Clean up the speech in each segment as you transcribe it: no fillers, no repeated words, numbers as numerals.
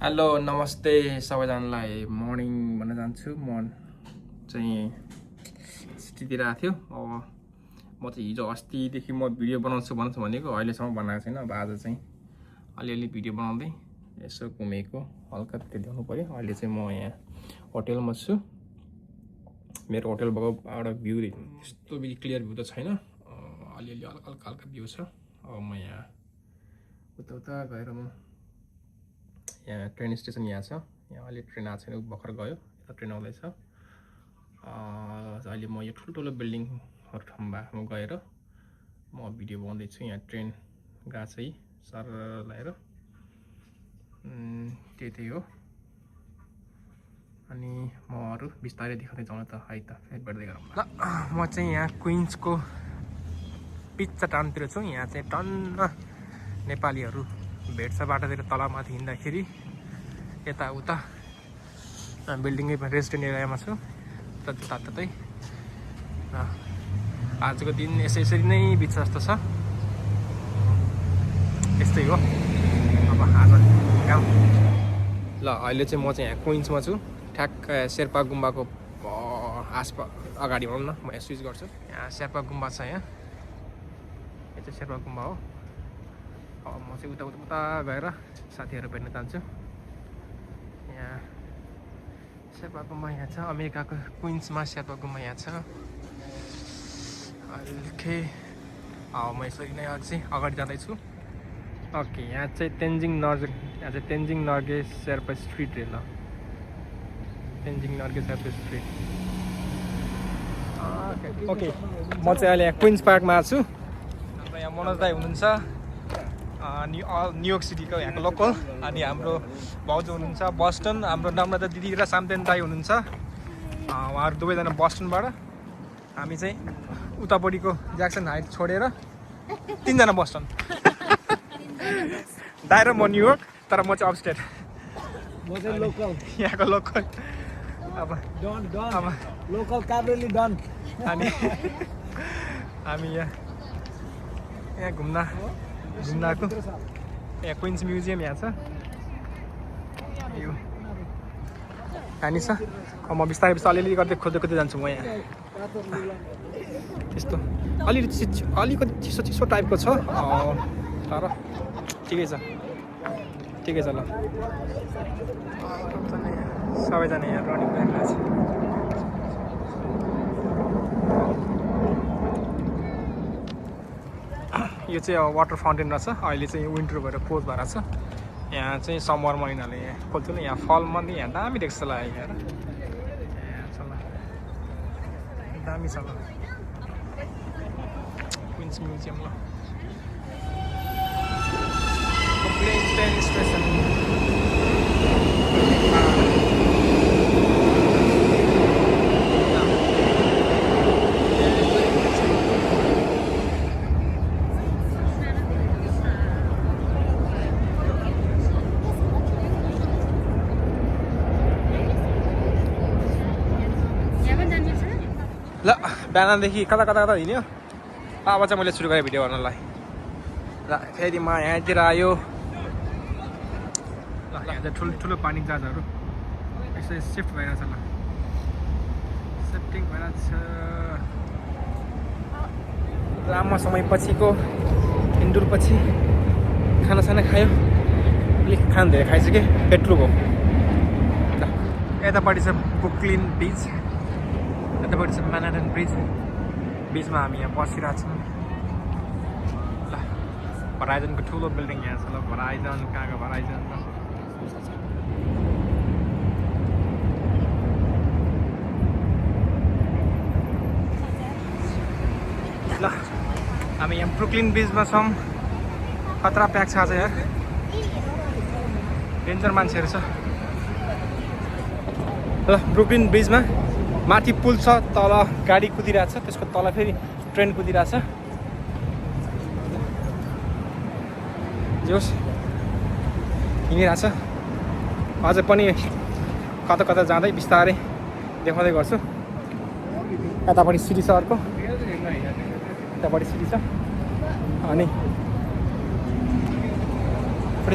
Hello नमस्ते सबैजनालाई morning भन्न चाहन्छु। म चाहिँ सिटीतिर आएको थियो। अब म चाहिँ हिजो अस्तिदेखि म भिडियो बनाउँछु भनेको अहिलेसम्म बनाएको छैन। अब आज चाहिँ अलिअलि भिडियो बनाउँदै यसो घुमेको हल्का देखाउनु पऱ्यो। अहिले चाहिँ म यहाँ होटेलमा छु। मेरो होटेलबाट एउटा भ्यू यस्तो क्लियर भ्यू त छैन, अलिअलि हल्का भ्यू छ। अब म यहाँ उता गएर म यहाँ ट्रेन स्टेसन यहाँ छ। यहाँ अहिले ट्रेन आएको छैन, भर्खर गयो, यता ट्रेन आउँदैछ। अहिले म यो ठुल्ठुलो बिल्डिङहरू ठाउँमा गएर म भिडियो बनाउँदैछु। यहाँ ट्रेन गएको छ है सर लगाएर, त्यही हो। अनि म अरू बिस्तारै देखाउँदै जाउँ त है त, फेरि बढ्दै गरौँ ल। म चाहिँ यहाँ क्विन्सको पिज्जा टाउनतिर छु। यहाँ चाहिँ टन्न नेपालीहरू भेट्छ बाटोतिर, तलमाथि हिँड्दाखेरि यताउता बिल्डिङै रेजिडेन्ट एरियामा छु तातै। आजको दिन यसरी नै बित्छ जस्तो छ। यस्तै हो अब आज काम। ल अहिले चाहिँ म चाहिँ यहाँ क्विन्समा छु, ठ्याक्क शेर्पा गुम्बाको अगाडि भनौँ न। म यहाँ स्विच गर्छु। यहाँ शेर्पा गुम्बा छ। यहाँ यो चाहिँ शेर्पा गुम्बा हो। अब म चाहिँ उता गएर साथीहरू भेट्न चाहन्छु। यहाँ शेर्पा गुम्बा यहाँ छ, अमेरिकाको क्विन्समा शेर्पा गुम्बा यहाँ छ। ओके, अब म यसरी नै अझै अगाडि जाँदैछु। ओके, यहाँ चाहिँ तेन्जिङ नर्गे शेर्पा स्ट्रिट रे ल, तेन्जिङ नर्गे शेर्पा स्ट्रिट। ओके, म चाहिँ अहिले यहाँ क्विन्स पार्कमा छु। हाम्रो यहाँ मनोज दाई हुनुहुन्छ, न्युयोर्क सिटीको यहाँको लोकल। अनि हाम्रो भाउजू हुनुहुन्छ बस्टन, हाम्रो नम्रता दिदी र सामदेन दाई हुनुहुन्छ, उहाँहरू दुवैजना बस्टनबाट। हामी चाहिँ उतापट्टिको ज्याक्सन हाइट छोडेर तिनजना बस्टन। दाई र म न्युयोर्क, तर म चाहिँ अपस्टेट, म चाहिँ लोकल, यहाँको लोकल। अब लोकल काभ्रेली डन। हामी यहाँ घुम्न आएको। यहाँ क्विन्स म्युजियम यहाँ छ, यो पानी छ। म बिस्तारै अलिअलि गर्दै खोज्दै जान्छु। म यहाँ त्यस्तो अलिकति चिसो टाइपको छ, तर ठिकै छ ल। सबैजना यहाँ रनिङ गरिरहेको छ। यो चाहिँ वाटर फाउन्टेन रहेछ। अहिले चाहिँ विन्टर भएर क्लोज भएर छ। यहाँ चाहिँ समरमा यिनीहरूले यहाँ खोल्थ्यो नि, यहाँ फलमा नि यहाँ दामी देख्छ ल। यहाँ छ ल, दामी छ ल क्विन्स म्युजियम ल। ट्रेन स्टेसन ल। बिहानदेखि कता हिँड्यो, अब चाहिँ मैले सुरु गरेँ भिडियो गर्नलाई। ल फेरि म यहाँतिर आयो। ल यहाँ चाहिँ ठुलो पानी जहाजहरू यसो सिफ्ट भइरहेछ ल, सिफ्टिङ भइरहेछ। लामो समय पछिको इन्डुरपछि खानासाना खायो, अलिक खाना धेरै खाइसकेँ, पेट्रोल भयो। ल यतापट्टि छ ब्रुकलिन बिच, यतापट्टि छ म्यानहट्टन ब्रिज। बिचमा हामी यहाँ बसिरहेछौँ ल। भराइजनको ठुलो बिल्डिङ यहाँ छ ल, भराइजन कहाँको भराइजन ल। हामी यहाँ ब्रुकलिन बिचमा छौँ। खतरा प्याक छ आज, यहाँ डेन्जर मान्छेहरू छ ल। ब्रुकलिन ब्रिजमा माथि पुल छ, तल गाडी कुदिरहेछ, त्यसको तल फेरि ट्रेन कुदिरहेछ। जोस् हिँडिरहेछ। अझै पनि कता जाँदै बिस्तारै देखाउँदै गर्छु। यतापट्टि सिटी छ अर्को, यतापट्टि सिटी छ, अनि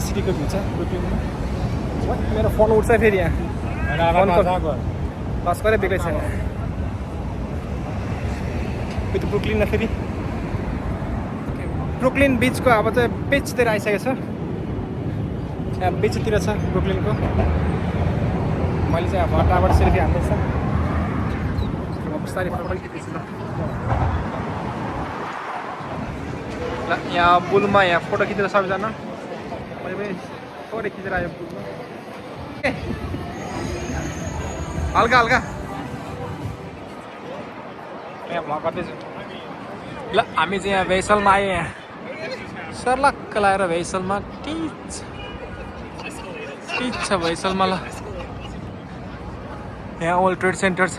सिटीको भ्यू छ ब्रुकलिनमा। मेरो फोन उठ्छ फेरि यहाँ लस गरेर बेग्लै छैन यो त ब्रुकलिनमा फेरि ब्रुकलिन बिचको अब चाहिँ बिचतिर आइसकेको छ यहाँ बिचतिर छ ब्रुकलिनको मैले चाहिँ अब हट्टाबाट सेल्फी हान्दैछ बिस्तारै फटाफट ल यहाँ पुलमा यहाँ फोटो खिचेर सबैजना मैले पनि फोटो खिचेर आयो पुलमा हल्का हल्का यहाँ म गर्दैछु ल हामी चाहिँ यहाँ भेसलमा आयो यहाँ सर्लक्क लगाएर भेसलमा टिच छ भेसलमा ल यहाँ वर्ल्ड ट्रेड सेन्टर छ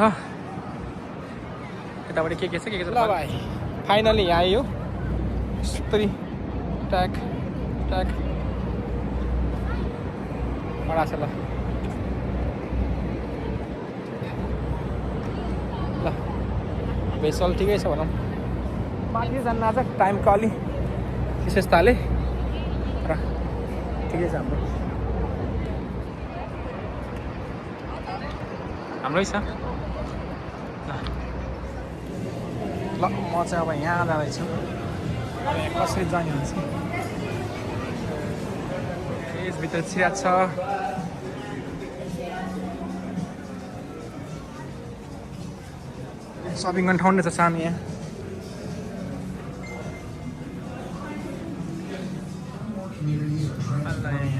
यतापट्टि के छ ल भाइ फाइनली यहाँ आयो यस्तरी ट्याग बडा छ ल भेसल ठिकै छ भनौँ माथि जान्न आज टाइमको अलि विशेषताले र ठिकै छ हाम्रै छ ल म चाहिँ अब यहाँ जाँदैछु कसरी जाने हुन्छ यसभित्र चिया छ सपिङ गर्ने ठाउँ नै छ सानो यहाँ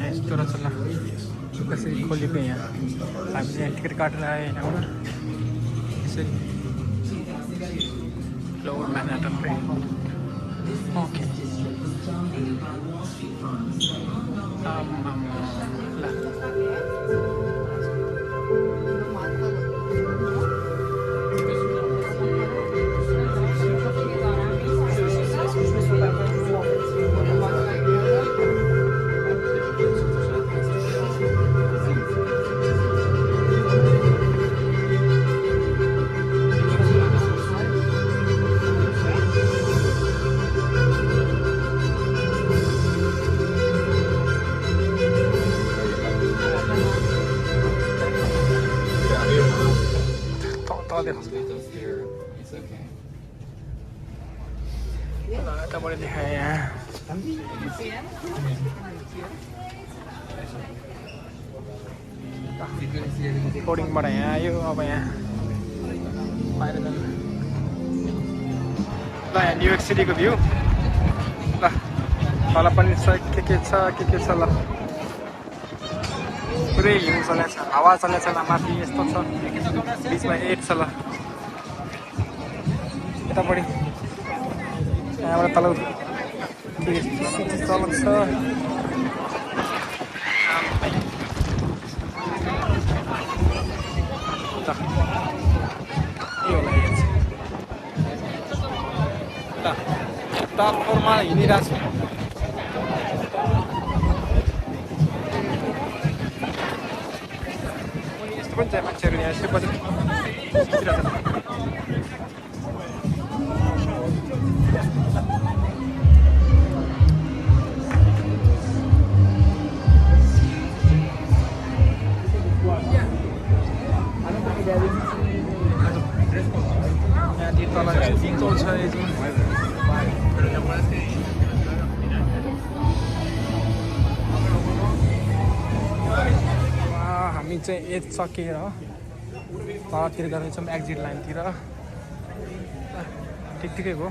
यस्तो रहेछ ल कसरी खोलेको यहाँ हामी चाहिँ टिकट काटेर आयो यहाँबाट यसरी lower Manhattan okay boleh lihat ya. Boardingबाट यहाँ आयो अब यहाँ बाहिर जानु ल यहाँ न्युयोर्क सिटीको भ्यू ल तल पनि के छ ल पुरै हिउँ चलेको छ हावा चलेको छ ल माथि यस्तो छ बिचमा 8 छ ल यतापट्टि यहाँबाट तल सिटी चलेको छ टप फ्लोरमा हिँडिरहेको छु यस्तो पनि छ मान्छेहरू यहाँ यसो बसेर हामी चाहिँ एज सकेर तलतिर जाँदैछौँ एक्जिट लाइनतिर ठिकै भयो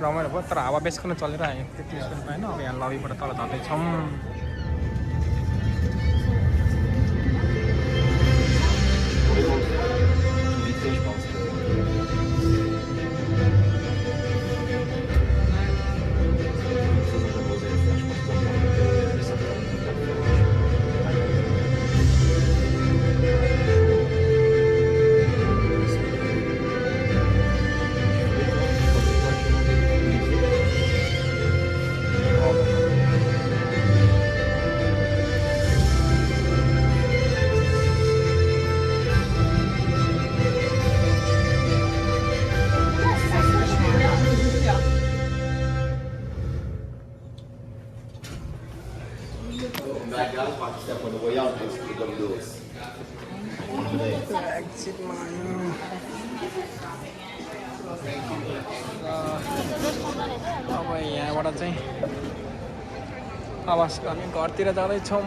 रमाइलो भयो तर हावा बेसकन चलेर आयो त्यति पनि पाएन अब यहाँ लबीबाट तल झर्दैछौँ एक्जिटमा अब यहाँबाट चाहिँ अब हामी घरतिर जाँदैछौँ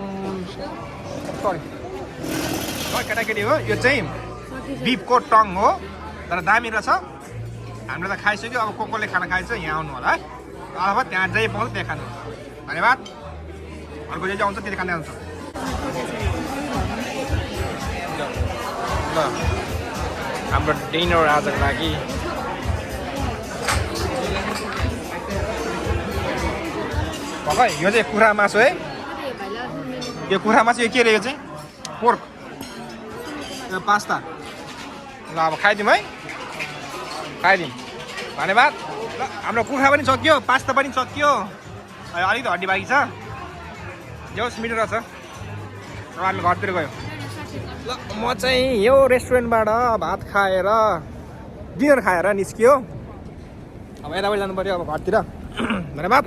केटाकेटी हो यो चाहिँ बिफको टङ हो तर दामी रहेछ हामीले त खाइसक्यो अब कसले खाना खाएछ यहाँ आउनु होला है अथवा त्यहाँ जहीँ पाउँछ त्यहाँ खानु धन्यवाद अर्को जे आउँछ त्यति खाँदै आउँछ ल हाम्रो डिनर आजको लागि भर्खर यो चाहिँ कुखुरा मासु है यो कुखुरा मासु यो के रे यो चाहिँ पोर्क यो पास्ता ल अब खाइदिउँ है खाइदिउँ धन्यवाद ल हाम्रो कुखुरा पनि सकियो पास्ता पनि सकियो अलिकति हड्डी बाँकी छ जो मिठो रहेछ अब हामी घरतिर गयो ल म चाहिँ यो रेस्टुरेन्टबाट भात खाएर डिनर खाएर निस्कियो अब यतापट्टि जानु पऱ्यो अब घरतिर धन्यवाद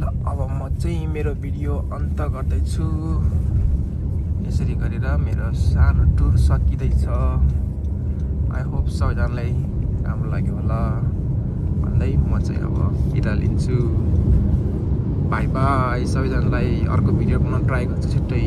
ल अब म चाहिँ मेरो भिडियो अन्त गर्दैछु यसरी गरेर मेरो सानो टुर सकिँदैछ आई होप सबैजनालाई राम्रो लाग्यो होला भन्दै म चाहिँ अब बिदा लिन्छु बाई बाई सबैजनालाई अर्को भिडियो बनाउन ट्राई गर्छु छिट्टै